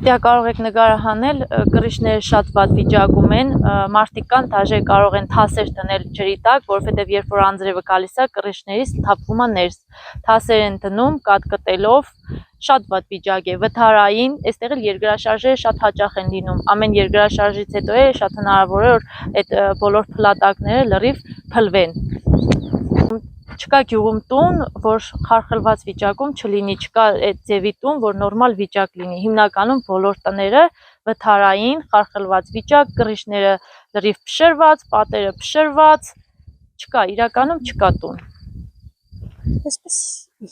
Դե կարող եք նկարահանել կրիչները շատ վատ վիճակում են, մարդիկ կան դաժե կարող են թասեր դնել ջրի տակ, որովհետև երբ որ անձրևը գալիս է, կրիչներից թափվում է ներս, թասեր են դնում կատկտելով, շատ վատ վիճակ է, վթարային, այստեղ էլ երկրաշարժերը շատ հաճախ են լինում, ամեն երկրաշարժից հետո է շատ հնարավոր է, որ այդ բոլոր փլատակները լրիվ փլվեն։ Չկա գյուղում տուն, որ խարխլված վիճակում չլինի, չկա այդ ձևի տուն, որ նորմալ վիճակ լինի։ Հիմնականում բոլոր տները վթարային, խարխլված վիճակ, կրիչները լրիվ փշրված, պատերը փշրված, չկա, իրականում չկա տուն։ Այսպես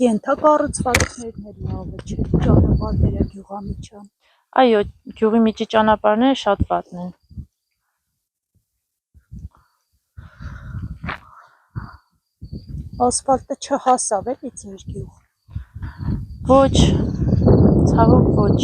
ենթակառուցվածքներն էլ լավը չէ, ճանապարհները գյուղամիջան։ Այո, գյուղի միջի ճանապարհները շատ վատն են։ Ասֆալտը չհասավ էլի ձեր գյուղ։ Ոչ, ցավոք ոչ։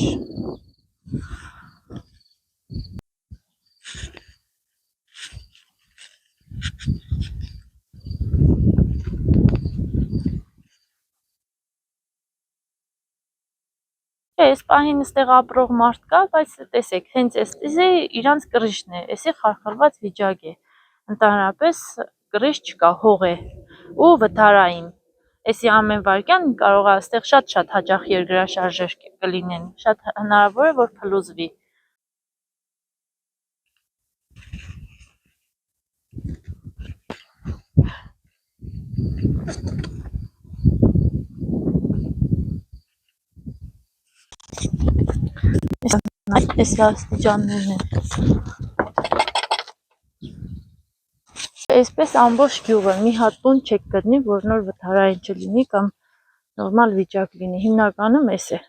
Այս պահին այստեղ ապրող մարդ կա, բայց տեսեք, հենց էստի իրանց կրիչն է, էսի խարխլված վիճակ է։ Ընդհանրապես կրիչ չկա, հող է ու վթարային։ Էսի ամեն վարքյան կարող է այստեղ շատ հաճախ երկրաշարժեր կլինեն, շատ հնարավոր է, որ փլուզվի։ Այս աստիճաններն են։ Այսպես ամբողջ գյուղը մի հատ տուն չեք գտնի, որ նոր վթարային չլինի կամ նորմալ վիճակ լինի, հիմնականում էս է։